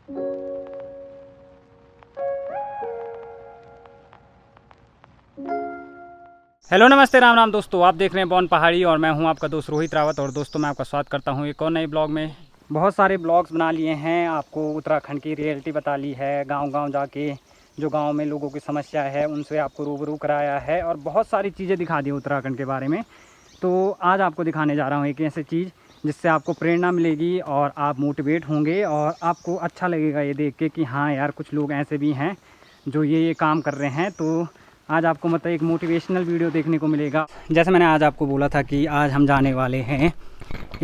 Hello नमस्ते राम राम दोस्तों, आप देख रहे हैं बॉन पहाड़ी और मैं हूं आपका दोस्त रोहित रावत। और दोस्तों मैं आपका स्वागत करता हूं एक और नए ब्लॉग में। बहुत सारे ब्लॉग्स बना लिए हैं, आपको उत्तराखंड की रियलिटी बता ली है, गांव-गांव जाके जो गांव में लोगों की समस्या है उनसे आपको रूबरू कराया है और बहुत सारी चीज़ें दिखा दी उत्तराखंड के बारे में। तो आज आपको दिखाने जा रहा हूँ एक ऐसी चीज़ जिससे आपको प्रेरणा मिलेगी और आप मोटिवेट होंगे और आपको अच्छा लगेगा ये देख के कि हाँ यार, कुछ लोग ऐसे भी हैं जो ये काम कर रहे हैं। तो आज आपको मतलब एक मोटिवेशनल वीडियो देखने को मिलेगा। जैसे मैंने आज आपको बोला था कि आज हम जाने वाले हैं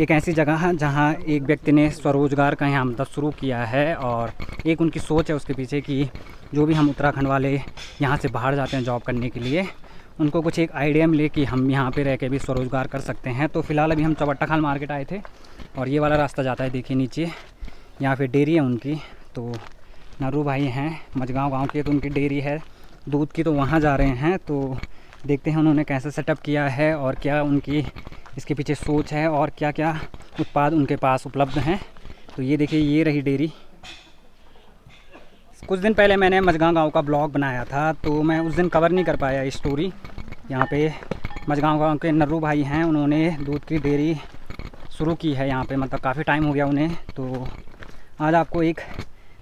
एक ऐसी जगह जहां एक व्यक्ति ने स्वरोज़गार का यहाँ मतलब शुरू किया है और एक उनकी सोच है उसके पीछे कि जो भी हम उत्तराखंड वाले यहाँ से बाहर जाते हैं जॉब करने के लिए, उनको कुछ एक आइडिया मिले कि हम यहाँ पे रह के भी स्वरोज़गार कर सकते हैं। तो फ़िलहाल अभी हम चौबट्टा खाल मार्केट आए थे और ये वाला रास्ता जाता है, देखिए नीचे यहाँ पे डेयरी है उनकी। तो नरू भाई हैं मझगाँव गाँव के, तो उनकी डेयरी है दूध की, तो वहाँ जा रहे हैं। तो देखते हैं उन्होंने कैसे सेटअप किया है और क्या उनकी इसके पीछे सोच है और क्या क्या उत्पाद उनके पास उपलब्ध हैं। तो ये देखिए, ये रही डेयरी। कुछ दिन पहले मैंने मझगाँव गाँव का ब्लॉग बनाया था, तो मैं उस दिन कवर नहीं कर पाया स्टोरी। यहाँ पे मझगाँव गाँव के नरू भाई हैं, उन्होंने दूध की डेयरी शुरू की है यहाँ पे, मतलब काफ़ी टाइम हो गया उन्हें। तो आज आपको एक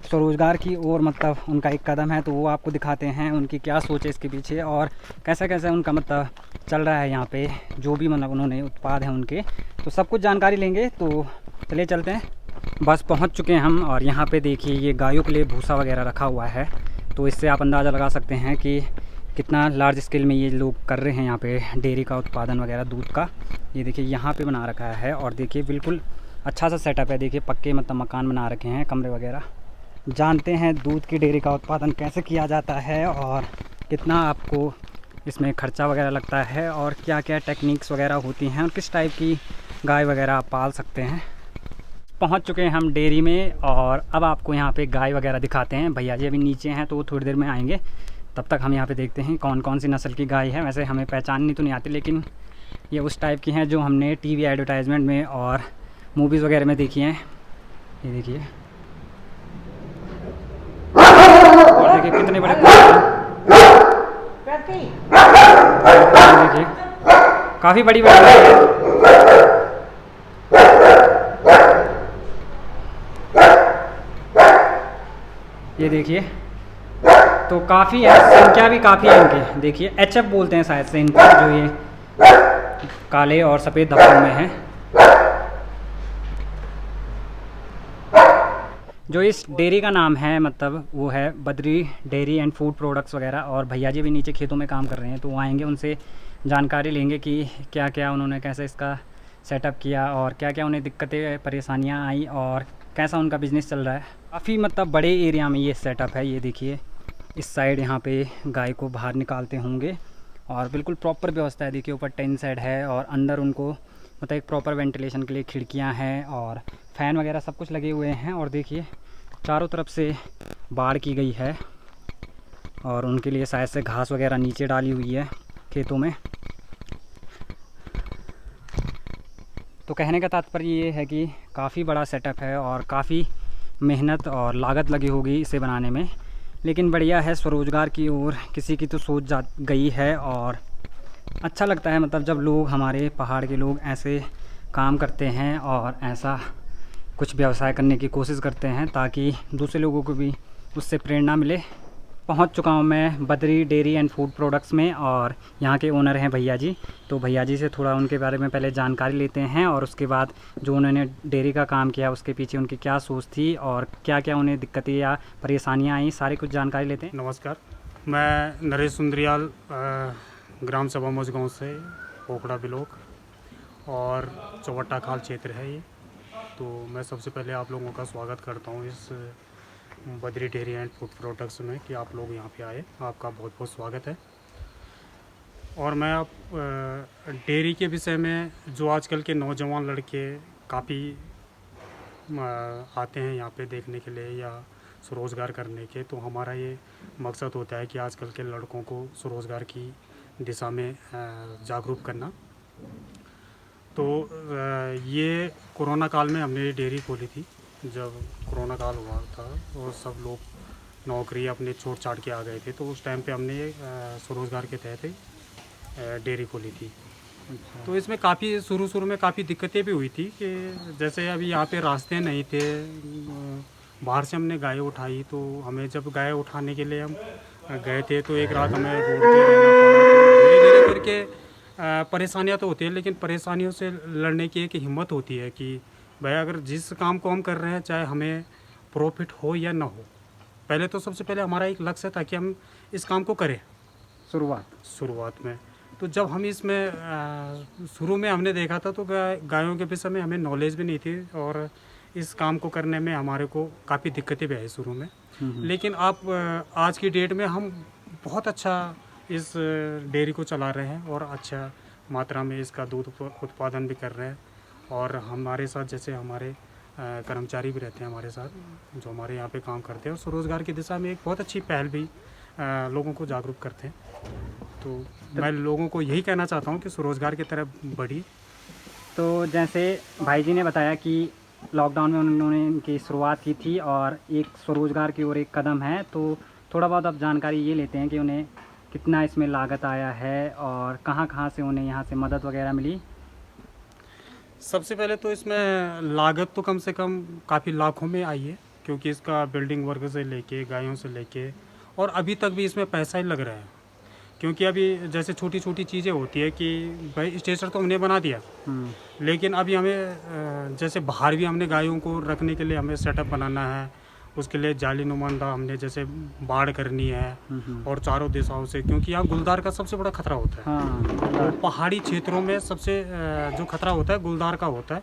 स्वरोज़गार की ओर मतलब उनका एक कदम है, तो वो आपको दिखाते हैं उनकी क्या सोच है इसके पीछे और कैसे कैसे उनका मतलब चल रहा है यहाँ पे, जो भी मतलब उन्होंने उत्पाद हैं उनके, तो सब कुछ जानकारी लेंगे। तो चलिए चलते हैं। बस पहुँच चुके हैं हम और यहाँ पे देखिए ये गायों के लिए भूसा वगैरह रखा हुआ है। तो इससे आप अंदाज़ा लगा सकते हैं कि कितना लार्ज स्केल में ये लोग कर रहे हैं यहाँ पे डेयरी का उत्पादन वगैरह दूध का। ये देखिए यहाँ पे बना रखा है और देखिए बिल्कुल अच्छा सा सेटअप है। देखिए पक्के मतलब मकान बना रखे हैं, कमरे वगैरह। जानते हैं दूध की डेयरी का उत्पादन कैसे किया जाता है और कितना आपको इसमें ख़र्चा वगैरह लगता है और क्या क्या टेक्निक्स वगैरह होती हैं और किस टाइप की गाय वगैरह आप पाल सकते हैं। पहुंच चुके हैं हम डेयरी में और अब आपको यहाँ पे गाय वगैरह दिखाते हैं। भैया जी अभी नीचे हैं तो वो थोड़ी देर में आएंगे, तब तक हम यहाँ पे देखते हैं कौन कौन सी नस्ल की गाय है। वैसे हमें पहचाननी तो नहीं आती, लेकिन ये उस टाइप की हैं जो हमने टीवी एडवर्टाइजमेंट में और मूवीज़ वगैरह में देखी हैं। ये देखिए, और देखिए कितने बड़े देखिए, काफ़ी बड़ी बड़ी गाय है। ये देखिए, तो काफ़ी है, संख्या भी काफ़ी है इनके। देखिए एचएफ बोलते हैं शायद से इनको, जो ये काले और सफ़ेद धब्बों में है। जो इस डेयरी का नाम है मतलब वो है Badri dairy and food products वगैरह। और भैया जी भी नीचे खेतों में काम कर रहे हैं, तो वो आएंगे, उनसे जानकारी लेंगे कि क्या क्या उन्होंने कैसे इसका सेटअप किया और क्या क्या उन्हें दिक्कतें परेशानियां आई और कैसा उनका बिज़नेस चल रहा है। काफ़ी मतलब बड़े एरिया में ये सेटअप है। ये देखिए इस साइड यहाँ पे गाय को बाहर निकालते होंगे और बिल्कुल प्रॉपर व्यवस्था है। देखिए ऊपर टेन सेट है और अंदर उनको मतलब एक प्रॉपर वेंटिलेशन के लिए खिड़कियाँ हैं और फ़ैन वगैरह सब कुछ लगे हुए हैं। और देखिए चारों तरफ से बाड़ की गई है और उनके लिए शायद से घास वगैरह नीचे डाली हुई है खेतों में। तो कहने का तात्पर्य ये है कि काफ़ी बड़ा सेटअप है और काफ़ी मेहनत और लागत लगी होगी इसे बनाने में, लेकिन बढ़िया है। स्वरोज़गार की ओर किसी की तो सोच जा गई है और अच्छा लगता है मतलब जब लोग, हमारे पहाड़ के लोग ऐसे काम करते हैं और ऐसा कुछ व्यवसाय करने की कोशिश करते हैं ताकि दूसरे लोगों को भी उससे प्रेरणा मिले। पहुंच चुका हूं मैं Badri dairy and food products में और यहाँ के ओनर हैं भैया जी। तो भैया जी से थोड़ा उनके बारे में पहले जानकारी लेते हैं और उसके बाद जो उन्होंने डेयरी का काम किया उसके पीछे उनकी क्या सोच थी और क्या क्या उन्हें दिक्कतें या परेशानियाँ आई, सारी कुछ जानकारी लेते हैं। नमस्कार, मैं नरेश सुंदरियाल, ग्राम सभा मझगाँव से, पोखड़ा ब्लॉक और चौबट्टा खाल क्षेत्र है ये। तो मैं सबसे पहले आप लोगों का स्वागत करता हूँ इस Badri dairy and food products में कि आप लोग यहाँ पे आए, आपका बहुत बहुत स्वागत है। और मैं आप डेयरी के विषय में, जो आजकल के नौजवान लड़के काफ़ी आते हैं यहाँ पे देखने के लिए या स्वरोज़गार करने के, तो हमारा ये मकसद होता है कि आजकल के लड़कों को स्वरोज़गार की दिशा में जागरूक करना। तो ये कोरोना काल में हमने डेयरी खोली थी जब कोरोना काल हुआ था और सब लोग नौकरी अपने छोड़ छाड़ के आ गए थे, तो उस टाइम पे हमने स्वरोजगार के तहत डेयरी खोली थी। अच्छा। तो इसमें काफ़ी शुरू में काफ़ी दिक्कतें भी हुई थी कि जैसे अभी यहाँ पे रास्ते नहीं थे, बाहर से हमने गाय उठाई, तो हमें जब गाय उठाने के लिए हम गए थे तो एक रात हमें रोड पे रहना पड़ा। तो धीरे धीरे करके परेशानियाँ तो होती है, लेकिन परेशानियों से लड़ने की एक हिम्मत होती है कि भाई अगर जिस काम को हम कर रहे हैं, चाहे हमें प्रॉफिट हो या ना हो, पहले तो सबसे पहले हमारा एक लक्ष्य था कि हम इस काम को करें। शुरुआत में तो जब हम इसमें शुरू में हमने देखा था तो गायों के विषय में हमें नॉलेज भी नहीं थी, और इस काम को करने में हमारे को काफ़ी दिक्कतें भी आई शुरू में। लेकिन अब आज की डेट में हम बहुत अच्छा इस डेयरी को चला रहे हैं और अच्छा मात्रा में इसका दूध उत्पादन भी कर रहे हैं। और हमारे साथ जैसे हमारे कर्मचारी भी रहते हैं हमारे साथ, जो हमारे यहाँ पे काम करते हैं, और स्वरोजगार की दिशा में एक बहुत अच्छी पहल भी लोगों को जागरूक करते हैं। तो मैं लोगों को यही कहना चाहता हूँ कि स्वरोजगार की तरफ बढ़िए। तो जैसे भाई जी ने बताया कि लॉकडाउन में उन्होंने इनकी शुरुआत की थी और एक स्वरोजगार की ओर एक कदम है, तो थोड़ा बहुत अब जानकारी ये लेते हैं कि उन्हें कितना इसमें लागत आया है और कहाँ कहाँ से उन्हें यहाँ से मदद वगैरह मिली। सबसे पहले तो इसमें लागत तो कम से कम काफ़ी लाखों में आई है, क्योंकि इसका बिल्डिंग वर्क से लेके गायों से लेके और अभी तक भी इसमें पैसा ही लग रहा है। क्योंकि अभी जैसे छोटी छोटी चीज़ें होती है कि भाई स्टेशन तो हमने बना दिया, लेकिन अभी हमें जैसे बाहर भी हमने गायों को रखने के लिए हमें सेटअप बनाना है, उसके लिए जाली नुमाइंदा हमने जैसे बाढ़ करनी है और चारों दिशाओं से, क्योंकि यहाँ गुलदार का सबसे बड़ा खतरा होता है। तो पहाड़ी क्षेत्रों में सबसे जो खतरा होता है गुलदार का होता है,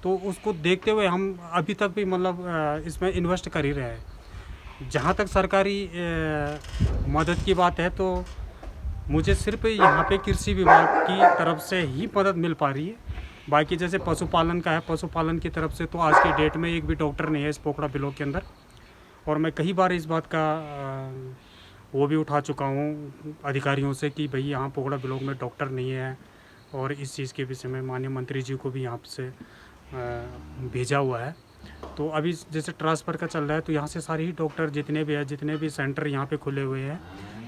तो उसको देखते हुए हम अभी तक भी मतलब इसमें इन्वेस्ट कर ही रहे हैं। जहाँ तक सरकारी मदद की बात है तो मुझे सिर्फ यहाँ पे कृषि विभाग की तरफ से ही मदद मिल पा रही है। बाकी जैसे पशुपालन का है, पशुपालन की तरफ से तो आज के डेट में एक भी डॉक्टर नहीं है इस पोखड़ा ब्लॉक के अंदर, और मैं कई बार इस बात का वो भी उठा चुका हूँ अधिकारियों से कि भाई यहाँ पोखड़ा ब्लॉक में डॉक्टर नहीं है, और इस चीज़ के विषय में माननीय मंत्री जी को भी यहाँ से भेजा हुआ है। तो अभी जैसे ट्रांसफ़र का चल रहा है, तो यहाँ से सारे ही डॉक्टर जितने भी हैं, जितने भी सेंटर यहाँ पे खुले हुए हैं,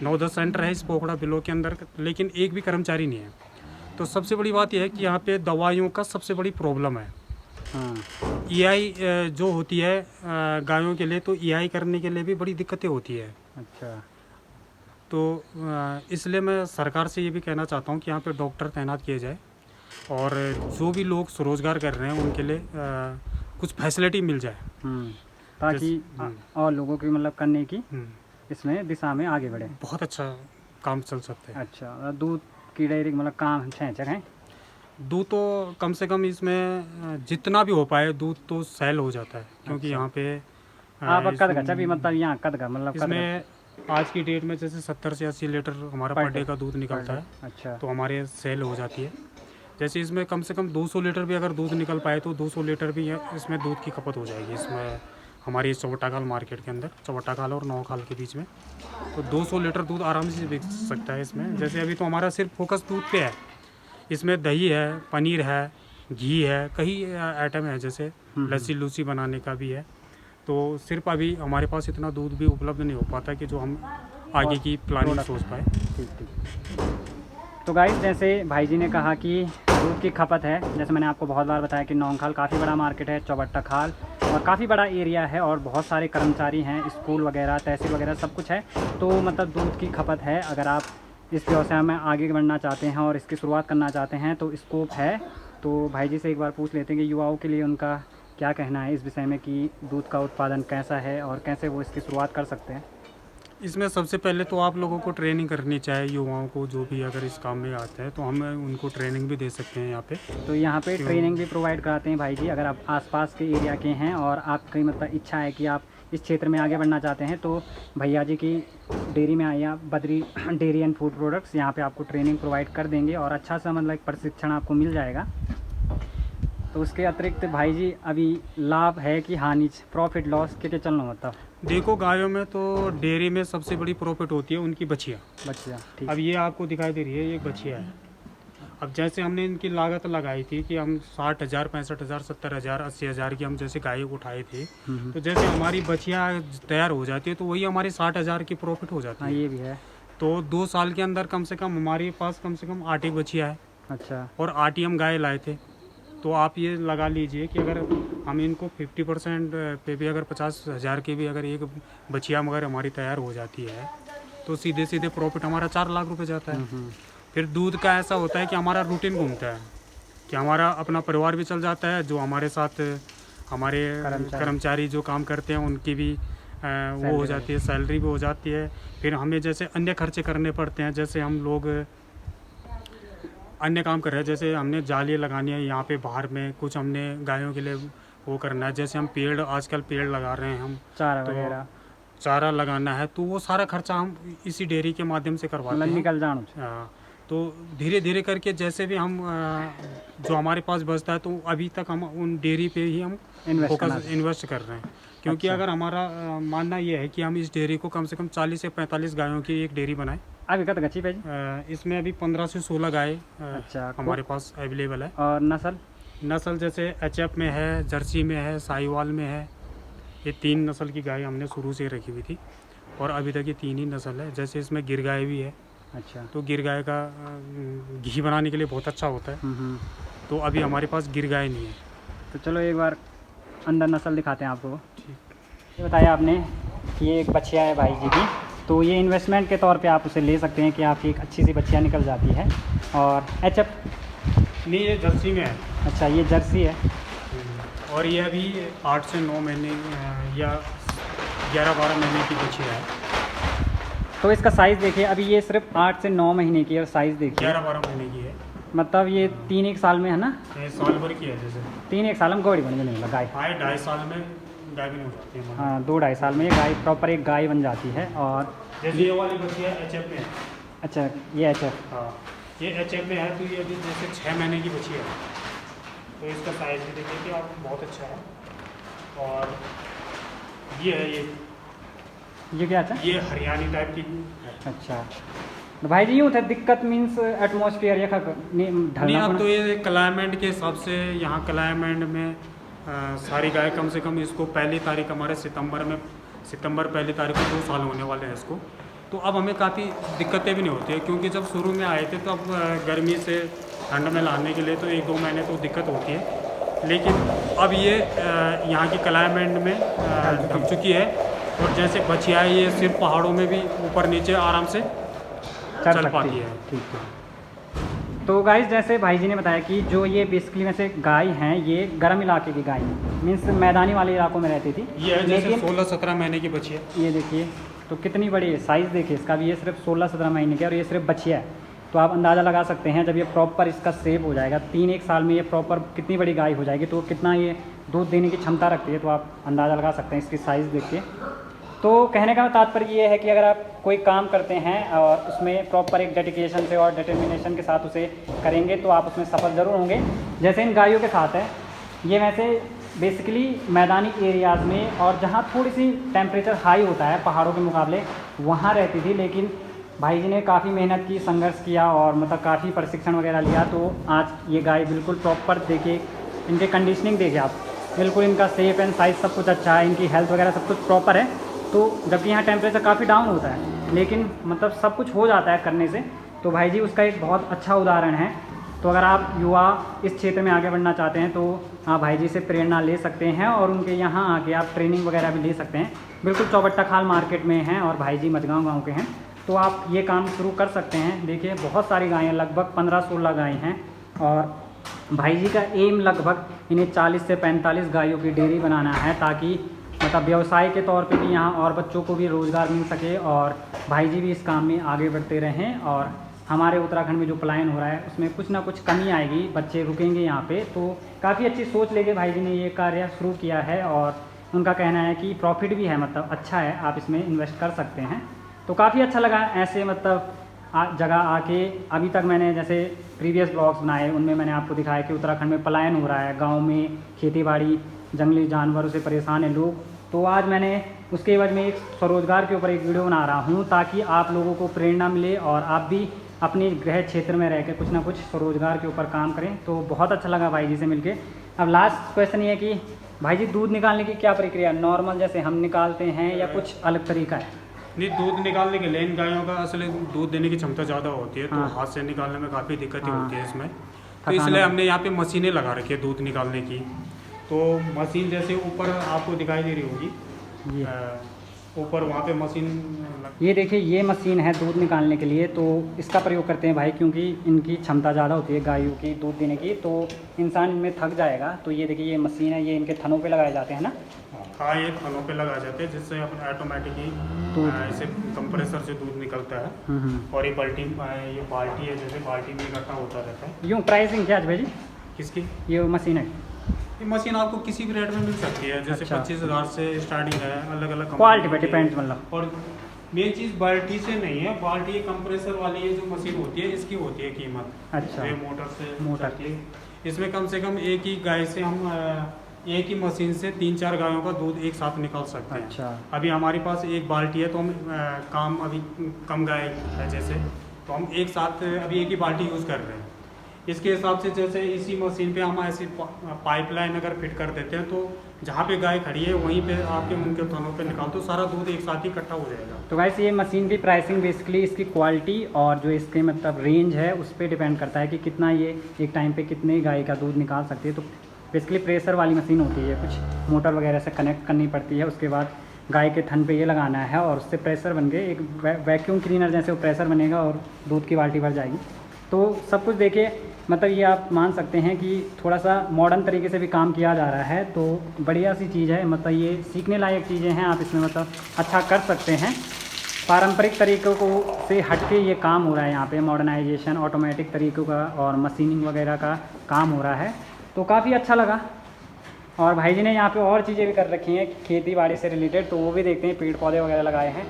9-10 सेंटर है इस पोखड़ा ब्लॉक के अंदर, लेकिन एक भी कर्मचारी नहीं है। तो सबसे बड़ी बात यह है कि यहाँ पे दवाइयों का सबसे बड़ी प्रॉब्लम है। ईआई जो होती है गायों के लिए, तो ईआई करने के लिए भी बड़ी दिक्कतें होती है। अच्छा। तो इसलिए मैं सरकार से ये भी कहना चाहता हूँ कि यहाँ पे डॉक्टर तैनात किए जाए, और जो भी लोग स्वरोजगार कर रहे हैं उनके लिए कुछ फैसिलिटी मिल जाए, ताकि और लोगों की मतलब करने की इसमें दिशा में आगे बढ़े। बहुत अच्छा काम चल सकता है। अच्छा, दूध की डेयरी मतलब काम है? दूध तो कम से कम इसमें जितना भी हो पाए दूध तो सेल हो जाता है, क्योंकि यहाँ पे आप कद भी मतलब यहाँ कद का मतलब इसमें आज की डेट में जैसे 70 से 80 लीटर हमारा पर डे का दूध निकलता है। अच्छा। तो हमारे सेल हो जाती है। जैसे इसमें कम से कम 200 लीटर भी अगर दूध निकल पाए तो 200 लीटर भी इसमें दूध की खपत हो जाएगी इसमें हमारी चौबट्टा खाल मार्केट के अंदर, चौबट्टा खाल और नौखाल के बीच में। तो 200 लीटर दूध आराम से बिक सकता है इसमें। जैसे अभी तो हमारा सिर्फ फोकस दूध पे है, इसमें दही है, पनीर है, घी है, कई आइटम है, जैसे लस्सी लूसी बनाने का भी है। तो सिर्फ अभी हमारे पास इतना दूध भी उपलब्ध नहीं हो पाता कि जो हम आगे की प्लानिंग सोच पाए। ठीक। तो गाइस, जैसे भाई जी ने कहा कि दूध की खपत है, जैसे मैंने आपको बहुत बार बताया कि नौखाल काफ़ी बड़ा मार्केट है, चौबट्टा खाल और काफ़ी बड़ा एरिया है और बहुत सारे कर्मचारी हैं, स्कूल वगैरह, तहसील वगैरह सब कुछ है। तो मतलब दूध की खपत है। अगर आप इस व्यवसाय में आगे बढ़ना चाहते हैं और इसकी शुरुआत करना चाहते हैं तो स्कोप है। तो भाई जी से एक बार पूछ लेते हैं कि युवाओं के लिए उनका क्या कहना है इस विषय में कि दूध का उत्पादन कैसा है और कैसे वो इसकी शुरुआत कर सकते हैं। इसमें सबसे पहले तो आप लोगों को ट्रेनिंग करनी चाहिए, युवाओं को जो भी अगर इस काम में आता है तो हम उनको ट्रेनिंग भी दे सकते हैं यहाँ पे। तो यहाँ पे ट्रेनिंग भी प्रोवाइड कराते हैं भाई जी। अगर आप आसपास के एरिया के हैं और आपकी मतलब इच्छा है कि आप इस क्षेत्र में आगे बढ़ना चाहते हैं तो भैया जी की डेयरी में आइए आप, Badri dairy and food products. यहाँ पे आपको ट्रेनिंग प्रोवाइड कर देंगे और अच्छा सा मतलब प्रशिक्षण आपको मिल जाएगा। तो उसके अतिरिक्त भाई जी अभी लाभ है कि हानि, प्रॉफिट लॉस के चलना होता? देखो, गायों में तो डेयरी में सबसे बड़ी प्रॉफिट होती है उनकी बछिया। ठीक। अब ये आपको दिखाई दे रही है, ये बछिया है। अब जैसे हमने इनकी लागत लगाई थी कि हम 60,000, 65,000, 70,000, 80,000 की हम जैसे गाय उठाए थे, तो जैसे हमारी बछिया तैयार हो जाती है तो वही हमारी 60,000 की प्रॉफिट हो जाती हाँ है। ये भी है। तो 2 साल के अंदर कम से कम हमारे पास कम से कम 8 एक बछिया है अच्छा। और 8 ही हम गाय लाए थे। तो आप ये लगा लीजिए कि अगर हम इनको 50% पे भी अगर 50,000 की भी अगर एक बछिया मगर हमारी तैयार हो जाती है तो सीधे सीधे प्रॉफिट हमारा 4 लाख रुपए जाता है। फिर दूध का ऐसा होता है कि हमारा रूटीन घूमता है कि हमारा अपना परिवार भी चल जाता है, जो हमारे साथ हमारे कर्मचारी जो काम करते हैं उनकी भी वो हो जाती है, सैलरी भी हो जाती है। फिर हमें जैसे अन्य खर्चे करने पड़ते हैं, जैसे हम लोग अन्य काम कर रहे हैं, जैसे हमने जाली लगानी है यहाँ पे बाहर में, कुछ हमने गायों के लिए वो करना है, जैसे हम पेड़ आजकल पेड़ लगा रहे हैं हम, चारा तो वगैरह चारा लगाना है, तो वो सारा खर्चा हम इसी डेयरी के माध्यम से करवाते हैं। निकल जानो। तो धीरे धीरे करके जैसे भी हम जो हमारे पास बचता है तो अभी तक हम उन डेयरी पे ही हम फोकस इन्वेस्ट कर रहे हैं, क्योंकि अगर हमारा मानना ये है कि हम इस डेयरी को कम से कम 40 से 45 गायों की एक डेयरी बनाएं। अभी कत गच्छी पे इसमें अभी 15 से 16 गाय अच्छा हमारे पास अवेलेबल है। और नस्ल जैसे एचएफ में है, जर्सी में है, साहिवाल में है। ये 3 नस्ल की गाय हमने शुरू से रखी हुई थी और अभी तक ये 3 ही नस्ल है। जैसे इसमें गिर गाय भी है। अच्छा। तो गिर गाय का घी बनाने के लिए बहुत अच्छा होता है। तो अभी हमारे पास गिर गाय नहीं है। तो चलो एक बार अंदर नस्ल दिखाते हैं आपको। ये बताया आपने कि ये एक बछिया है भाई जी की, तो ये इन्वेस्टमेंट के तौर पे आप उसे ले सकते हैं कि आपकी एक अच्छी सी बछिया निकल जाती है। और एचएफ नहीं, ये जर्सी में है। अच्छा, ये जर्सी है और ये अभी 8 से 9 महीने या 11-12 महीने की बछिया है। तो इसका साइज़ देखिए, अभी ये सिर्फ 8 से 9 महीने की है और साइज़ देखिए 11-12 महीने की है। मतलब ये 3-1 साल में है ना, साल भर की है। जैसे 3-1 साल में गौड़ी बन जाने लगा गाय। 2.5 साल में गाय भी हो जाती है। हाँ, 2-2.5 साल में ये गाय प्रॉपर एक गाय बन जाती है। और जैसे ये वाली बछिया एचएफ में है। अच्छा, ये एचएफ। हाँ, ये एचएफ में है। तो ये अभी जैसे 6 महीने की बछिया है, तो इसका साइज़ भी देखिए कि आप बहुत अच्छा है। और ये है, ये क्या? अच्छा, ये हरियाणी टाइप की। अच्छा तो भाई जी यूँ थे दिक्कत मीन्स एटमॉस्फेयर या नहीं, अब तो ये क्लाइमेट के हिसाब से यहाँ क्लाइमेट में सारी गाय कम से कम इसको पहली तारीख हमारे सितंबर पहली तारीख को 2 साल होने वाले हैं इसको। तो अब हमें काफ़ी दिक्कतें भी नहीं होती है, क्योंकि जब शुरू में आए थे तो अब गर्मी से ठंड में लाने के लिए तो 1-2 महीने तो दिक्कत होती है, लेकिन अब ये यहाँ की क्लाइमेट में ढक चुकी है। और जैसे बछिया है, ये सिर्फ पहाड़ों में भी ऊपर नीचे आराम से चल पाती है। ठीक है। तो गाइस, जैसे भाई जी ने बताया कि जो ये बेसिकली वैसे गाय हैं, ये गर्म इलाके की गाय है, मीन्स मैदानी वाले इलाकों में रहती थी। ये है जैसे 16-17 महीने की बछिया। ये देखिए तो कितनी बड़ी है, साइज़ देखिए इसका भी। ये सिर्फ 16-17 महीने की और ये सिर्फ बछिया है। तो आप अंदाज़ा लगा सकते हैं जब ये प्रॉपर इसका सेप हो जाएगा, 3-1 साल में ये प्रॉपर कितनी बड़ी गाय हो जाएगी, तो कितना ये दूध देने की क्षमता रखती है। तो आप अंदाज़ा लगा सकते हैं इसकी साइज़ देख के। तो कहने का तात्पर्य ये है कि अगर आप कोई काम करते हैं और उसमें प्रॉपर एक डेडिकेशन से और डिटर्मिनेशन के साथ उसे करेंगे तो आप उसमें सफल ज़रूर होंगे। जैसे इन गायों के साथ है, ये वैसे बेसिकली मैदानी एरियाज़ में और जहाँ थोड़ी सी टेम्परेचर हाई होता है पहाड़ों के मुकाबले, वहाँ रहती थी। लेकिन भाई जी ने काफ़ी मेहनत की, संघर्ष किया और मतलब काफ़ी प्रशिक्षण वगैरह लिया, तो आज ये गाय बिल्कुल प्रॉपर देखिए, इनके कंडीशनिंग देखिए आप, बिल्कुल इनका शेप एंड साइज़ सब कुछ अच्छा है, इनकी हेल्थ वगैरह सब कुछ प्रॉपर है। तो जबकि यहाँ टेम्परेचर काफ़ी डाउन होता है, लेकिन मतलब सब कुछ हो जाता है करने से। तो भाई जी उसका एक बहुत अच्छा उदाहरण है। तो अगर आप युवा इस क्षेत्र में आगे बढ़ना चाहते हैं तो आप भाई जी से प्रेरणा ले सकते हैं और उनके यहाँ आके आप ट्रेनिंग वगैरह भी ले सकते हैं। बिल्कुल चौबट्टा खाल मार्केट में हैं और भाई जी मझगाँव गाँव के हैं, तो आप ये काम शुरू कर सकते हैं। देखिए बहुत सारी गायें, लगभग 15-16 गायें हैं और भाई जी का एम लगभग इन्हें 40 से 45 गायों की डेयरी बनाना है, ताकि मतलब व्यवसाय के तौर पे भी यहाँ और बच्चों को भी रोज़गार मिल सके और भाई जी भी इस काम में आगे बढ़ते रहें। और हमारे उत्तराखंड में जो पलायन हो रहा है उसमें कुछ ना कुछ कमी आएगी, बच्चे रुकेंगे यहाँ पे। तो काफ़ी अच्छी सोच लेके भाई जी ने ये कार्य शुरू किया है और उनका कहना है कि प्रॉफिट भी है, मतलब अच्छा है, आप इसमें इन्वेस्ट कर सकते हैं। तो काफ़ी अच्छा लगा ऐसे मतलब जगह आके। अभी तक मैंने जैसे प्रीवियस ब्लॉग्स बनाए, उनमें मैंने आपको दिखाया कि उत्तराखंड में पलायन हो रहा है, गाँव में खेतीबाड़ी जंगली जानवरों से परेशान है लोग। तो आज मैंने उसके एवज में एक स्वरोजगार के ऊपर एक वीडियो बना रहा हूँ, ताकि आप लोगों को प्रेरणा मिले और आप भी अपनी गृह क्षेत्र में रह के कुछ ना कुछ स्वरोजगार के ऊपर काम करें। तो बहुत अच्छा लगा भाई जी से मिलके। अब लास्ट क्वेश्चन ये है कि भाई जी दूध निकालने की क्या प्रक्रिया, नॉर्मल जैसे हम निकालते हैं या कुछ अलग तरीका है? नहीं, दूध निकालने के लिए इन गायों का असल दूध देने की क्षमता ज़्यादा होती है, तो हाँ। हाथ से निकालने में काफ़ी दिक्कतें हाँ। होती है इसमें। तो थकान इसलिए हो- हमने यहाँ पे मशीनें लगा रखी है दूध निकालने की। तो मशीन जैसे ऊपर आपको दिखाई दे रही होगी, ये ऊपर वहाँ पे मशीन ये देखिए, ये मशीन है दूध निकालने के लिए। तो इसका प्रयोग करते हैं भाई, क्योंकि इनकी क्षमता ज़्यादा होती है गायों की दूध देने की, तो इंसान इनमें थक जाएगा। तो ये देखिए, ये मशीन है, ये इनके थनों पे लगाए जाते हैं ना। हाँ, ये थनों पे लगा जाते हैं, जिससे अपन ऑटोमेटिकली इसे कंप्रेसर से दूध निकलता है। और ये बाल्टी है, जैसे बाल्टी में इकट्ठा होता रहता है। यूँ प्राइसिंग क्या है भाई जी किसकी? ये मशीन है? ये मशीन आपको किसी भी रेट में मिल सकती है, जैसे अच्छा। 25,000 से स्टार्टिंग है, अलग अलग क्वालिटी पे डिपेंड्स मतलब। और मेन चीज़ बाल्टी से नहीं है, बाल्टी कंप्रेसर वाली ये जो मशीन होती है इसकी होती है कीमत। अच्छा। ये मोटर से मोटर। चलती है। इसमें कम से कम एक ही गाय से हम एक ही मशीन से 3-4 गायों का दूध एक साथ निकाल सकते हैं। अच्छा। अभी हमारे पास एक बाल्टी है, तो हम काम अभी कम गाय है जैसे, तो हम एक साथ अभी एक ही बाल्टी यूज़ कर रहे हैं। इसके हिसाब से जैसे इसी मशीन पे हम ऐसी पाइपलाइन अगर फिट कर देते हैं, तो जहाँ पे गाय खड़ी है वहीं पे आपके उनके थनों पे निकाल तो सारा दूध एक साथ ही इकट्ठा हो जाएगा। तो वैसे ये मशीन की प्राइसिंग बेसिकली इसकी क्वालिटी और जो इसके मतलब रेंज है उस पर डिपेंड करता है कि कितना ये एक टाइम पे कितने गाय का दूध निकाल सकती है। तो बेसिकली प्रेशर वाली मशीन होती है, कुछ मोटर वगैरह से कनेक्ट करनी पड़ती है, उसके बाद गाय के थन पे ये लगाना है और उससे प्रेशर बन के एक वैक्यूम क्लीनर जैसे वो प्रेशर बनेगा और दूध की बाल्टी भर जाएगी। तो सब कुछ देखिए, मतलब ये आप मान सकते हैं कि थोड़ा सा मॉडर्न तरीके से भी काम किया जा रहा है। तो बढ़िया सी चीज़ है, मतलब ये सीखने लायक चीज़ें हैं, आप इसमें मतलब अच्छा कर सकते हैं। पारंपरिक तरीक़ों को से हटके ये काम हो रहा है यहाँ पे, मॉडर्नाइजेशन, ऑटोमेटिक तरीक़ों का और मशीनिंग वगैरह का काम हो रहा है। तो काफ़ी अच्छा लगा। और भाई जी ने यहाँ पे और चीज़ें भी कर रखी हैं खेती बाड़ी से रिलेटेड, तो वो भी देखते हैं। पेड़ पौधे वगैरह लगाए हैं।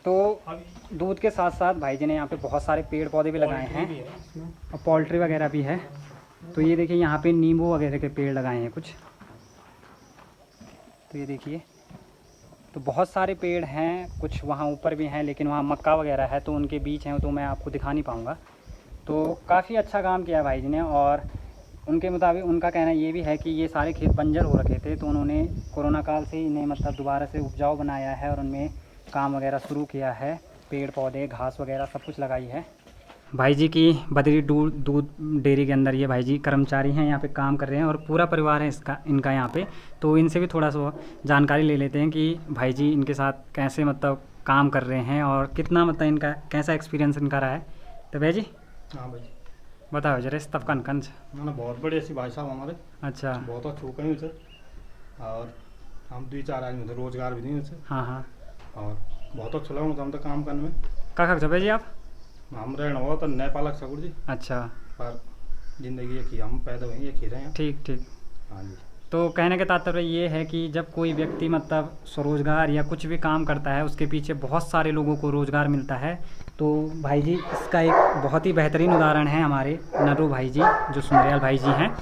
तो दूध के साथ साथ भाई जी ने यहाँ पे बहुत सारे पेड़ पौधे भी लगाए हैं और पोल्ट्री वगैरह भी है। तो ये देखिए, यहाँ पे नींबू वगैरह के पेड़ लगाए हैं कुछ। तो ये देखिए, तो बहुत सारे पेड़ हैं, कुछ वहाँ ऊपर भी हैं, लेकिन वहाँ मक्का वगैरह है तो उनके बीच हैं, तो मैं आपको दिखा नहीं पाऊँगा। तो काफ़ी अच्छा काम किया भाई जी ने। और उनके मुताबिक उनका कहना ये भी है कि ये सारे खेत बंजर हो रखे थे, तो उन्होंने कोरोना काल से इन्हें मतलब दोबारा से उपजाऊ बनाया है और उनमें काम वगैरह शुरू किया है। पेड़ पौधे, घास वगैरह सब कुछ लगाई है। भाई जी की बदरी दूध डेयरी के अंदर ये भाई जी कर्मचारी हैं, यहाँ पे काम कर रहे हैं और पूरा परिवार है इनका यहाँ पे। तो इनसे भी थोड़ा सा जानकारी ले लेते हैं कि भाई जी इनके साथ कैसे मतलब काम कर रहे हैं और कितना मतलब इनका कैसा एक्सपीरियंस इनका रहा है। तो भाई जी, हाँ भाई बताओ जरा तब कन ना बहुत बढ़िया सी भाई साहब हमारे। अच्छा। बहुत अच्छा कहीं से, और हम 2-4 आदमी थे, रोजगार भी नहीं उनसे। हाँ हाँ। और बहुत अच्छा लगा हम तो काम करने में। क्या खा भाई जी आप? हम रहना हुआ तो नेपाल सकुर जी, अच्छा। पर जिंदगी एक ही, हम पैदा हुए एक ही रहे हैं। ठीक ठीक। हाँ जी। तो कहने का तात्पर्य ये है कि जब कोई व्यक्ति मतलब स्वरोजगार या कुछ भी काम करता है, उसके पीछे बहुत सारे लोगों को रोज़गार मिलता है। तो भाई जी इसका एक बहुत ही बेहतरीन उदाहरण है हमारे नर्रू भाई जी, जो सुंदरियाल भाई जी हैं।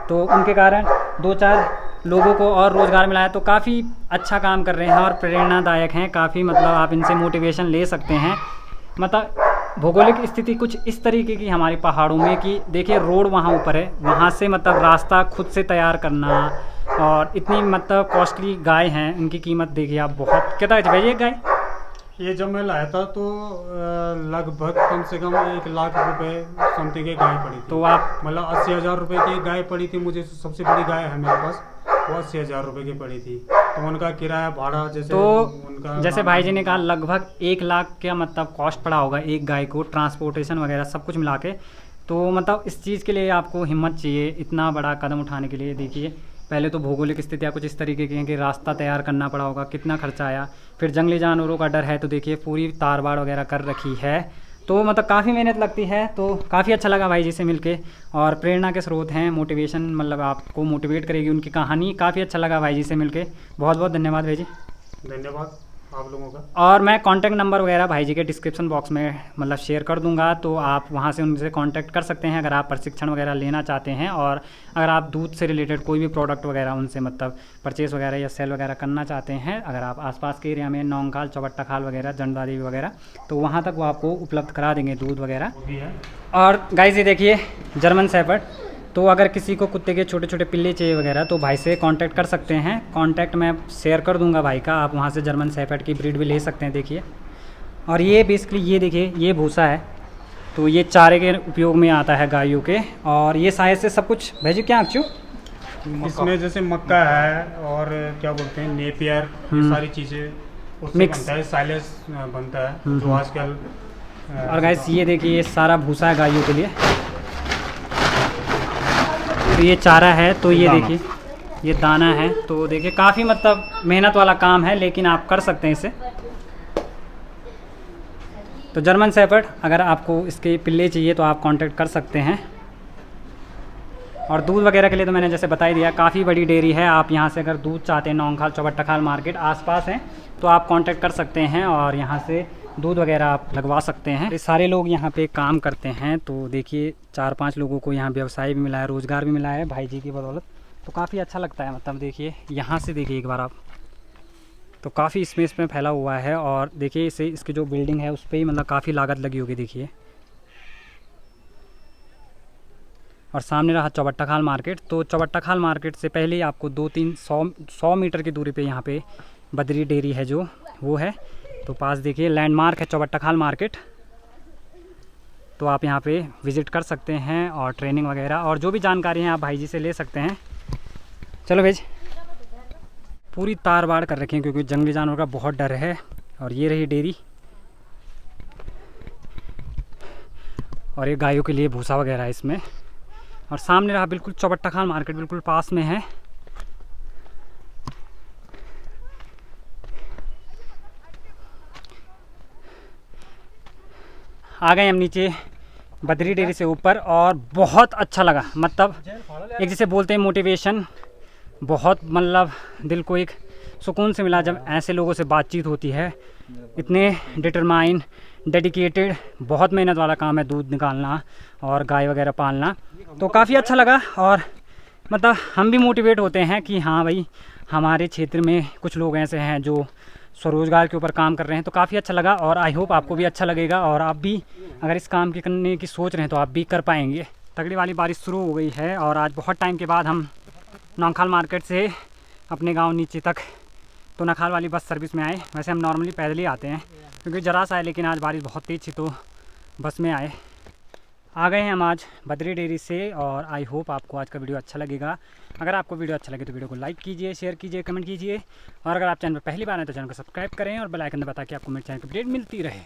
तो उनके कारण 2-4 लोगों को और रोज़गार मिला है। तो काफ़ी अच्छा काम कर रहे हैं और प्रेरणादायक हैं काफ़ी, मतलब आप इनसे मोटिवेशन ले सकते हैं। मतलब भौगोलिक स्थिति कुछ इस तरीके की हमारे पहाड़ों में कि देखिए रोड वहाँ ऊपर है, वहाँ से मतलब रास्ता खुद से तैयार करना, और इतनी मतलब कॉस्टली गाय हैं, उनकी कीमत देखिए आप। बहुत कितना भेजिए गाय? ये जब मैं लाया था तो लगभग कम से कम 1 लाख रुपए समथिंग एक गाय पड़ी थी। तो आप मतलब 80,000 रुपये की एक गाय पड़ी थी मुझे। सबसे बड़ी गाय है मेरे पास, वो 80,000 रुपये की पड़ी थी। तो उनका किराया भाड़ा जैसे तो उनका जैसे भाई जी ने कहा लगभग 1 लाख का मतलब कॉस्ट पड़ा होगा एक गाय को, ट्रांसपोर्टेशन वगैरह सब कुछ मिला के। तो मतलब इस चीज़ के लिए आपको हिम्मत चाहिए इतना बड़ा कदम उठाने के लिए। देखिए पहले तो भौगोलिक स्थितियाँ कुछ इस तरीके की हैं कि रास्ता तैयार करना पड़ा होगा, कितना खर्चा आया। फिर जंगली जानवरों का डर है, तो देखिए पूरी तार बाड़ वगैरह कर रखी है। तो मतलब काफ़ी मेहनत लगती है। तो काफ़ी अच्छा लगा भाई जी से मिलके, और प्रेरणा के स्रोत हैं, मोटिवेशन मतलब आपको मोटिवेट करेगी उनकी कहानी। काफ़ी अच्छा लगा भाई जी से मिलके। बहुत बहुत धन्यवाद भाई जी। धन्यवाद आप लोगों का? और मैं कांटेक्ट नंबर वगैरह भाई जी के डिस्क्रिप्शन बॉक्स में मतलब शेयर कर दूंगा, तो आप वहां से उनसे कांटेक्ट कर सकते हैं अगर आप प्रशिक्षण वगैरह लेना चाहते हैं। और अगर आप दूध से रिलेटेड कोई भी प्रोडक्ट वगैरह उनसे मतलब परचेस वगैरह या सेल वगैरह करना चाहते हैं, अगर आप आसपास के एरिया में नौंगखाल, चौबट्टा खाल वगैरह, जंडा देवी वगैरह, तो वहाँ तक वो आपको उपलब्ध करा देंगे दूध वगैरह। वो भी है। और गाइस ये देखिए जर्मन शेफर्ड, तो अगर किसी को कुत्ते के छोटे छोटे पिल्ले चाहिए वगैरह तो भाई से कांटेक्ट कर सकते हैं। कांटेक्ट मैं शेयर कर दूंगा भाई का, आप वहाँ से जर्मन शेफर्ड की ब्रीड भी ले सकते हैं। देखिए, और ये बेसिकली ये देखिए ये भूसा है, तो ये चारे के उपयोग में आता है गायों के। और ये शायद से सब कुछ भाई जी क्या अच्छू इसमें जैसे मक्का है और क्या बोलते हैं नेपियर, ये सारी चीज़ें उससे मिक्स बनता है, साइलेज बनता है जो आजकल। और गाइस ये देखिए ये सारा भूसा है गायों के लिए, तो ये चारा है, तो ये देखिए ये दाना है। तो देखिए काफ़ी मतलब मेहनत वाला काम है, लेकिन आप कर सकते हैं इसे। तो जर्मन शेफर्ड अगर आपको इसके पिल्ले चाहिए तो आप कांटेक्ट कर सकते हैं। और दूध वगैरह के लिए तो मैंने जैसे बता ही दिया, काफ़ी बड़ी डेयरी है। आप यहाँ से अगर दूध चाहते हैं, नौंगखाल, चौबट्टा खाल मार्केट आसपास हैं, तो आप कांटेक्ट कर सकते हैं और यहाँ से दूध वगैरह आप लगवा सकते हैं। ये सारे लोग यहाँ पे काम करते हैं, तो देखिए 4-5 लोगों को यहाँ व्यवसाय भी मिला है, रोज़गार भी मिला है भाई जी की बदौलत। तो काफ़ी अच्छा लगता है। मतलब देखिए यहाँ से देखिए एक बार आप, तो काफ़ी स्पेस में फैला हुआ है। और देखिए इसे इसकी जो बिल्डिंग है उस पर ही मतलब काफ़ी लागत लगी होगी देखिए। और सामने रहा चौबट्टा खाल मार्केट, तो चौबट्टा खाल मार्केट से पहले ही आपको 200-300 मीटर की दूरी पे यहाँ पे बद्री डेयरी है जो वो है। तो पास देखिए लैंडमार्क है चौबट्टा खाल मार्केट, तो आप यहाँ पे विज़िट कर सकते हैं और ट्रेनिंग वगैरह और जो भी जानकारी है आप भाई जी से ले सकते हैं। चलो भेज, पूरी तार बाड़ कर रखें क्योंकि जंगली जानवर का बहुत डर है। और ये रही डेयरी, और ये गायों के लिए भूसा वगैरह है इसमें। और सामने रहा बिल्कुल चौबट्टा खाल मार्केट, बिल्कुल पास में है। आ गए हम नीचे बद्री डेयरी से ऊपर, और बहुत अच्छा लगा। मतलब एक जैसे बोलते हैं मोटिवेशन, बहुत मतलब दिल को एक सुकून से मिला जब ऐसे लोगों से बातचीत होती है। इतने डिटरमाइन, डेडिकेटेड, बहुत मेहनत वाला काम है दूध निकालना और गाय वगैरह पालना। तो काफ़ी अच्छा लगा, और मतलब हम भी मोटिवेट होते हैं कि हाँ भाई हमारे क्षेत्र में कुछ लोग ऐसे हैं जो स्वरोजगार के ऊपर काम कर रहे हैं। तो काफ़ी अच्छा लगा, और आई होप आपको भी अच्छा लगेगा। और आप भी अगर इस काम की करने की सोच रहे हैं तो आप भी कर पाएंगे। तगड़ी वाली बारिश शुरू हो गई है, और आज बहुत टाइम के बाद हम नौंगखाल मार्केट से अपने गांव नीचे तक तो नखाल वाली बस सर्विस में आए। वैसे हम नॉर्मली पैदल ही आते हैं क्योंकि ज़रा सा है, लेकिन आज बारिश बहुत तेज़ थी तो बस में आए। आ गए हैं हम आज बद्री डेयरी से, और आई होप आपको आज का वीडियो अच्छा लगेगा। अगर आपको वीडियो अच्छा लगे तो वीडियो को लाइक कीजिए, शेयर कीजिए, कमेंट कीजिए। और अगर आप चैनल पर पहली बार हैं तो चैनल को सब्सक्राइब करें और बेल आइकन दबाएं ताकि आपको मेरे चैनल की अपडेट मिलती रहे।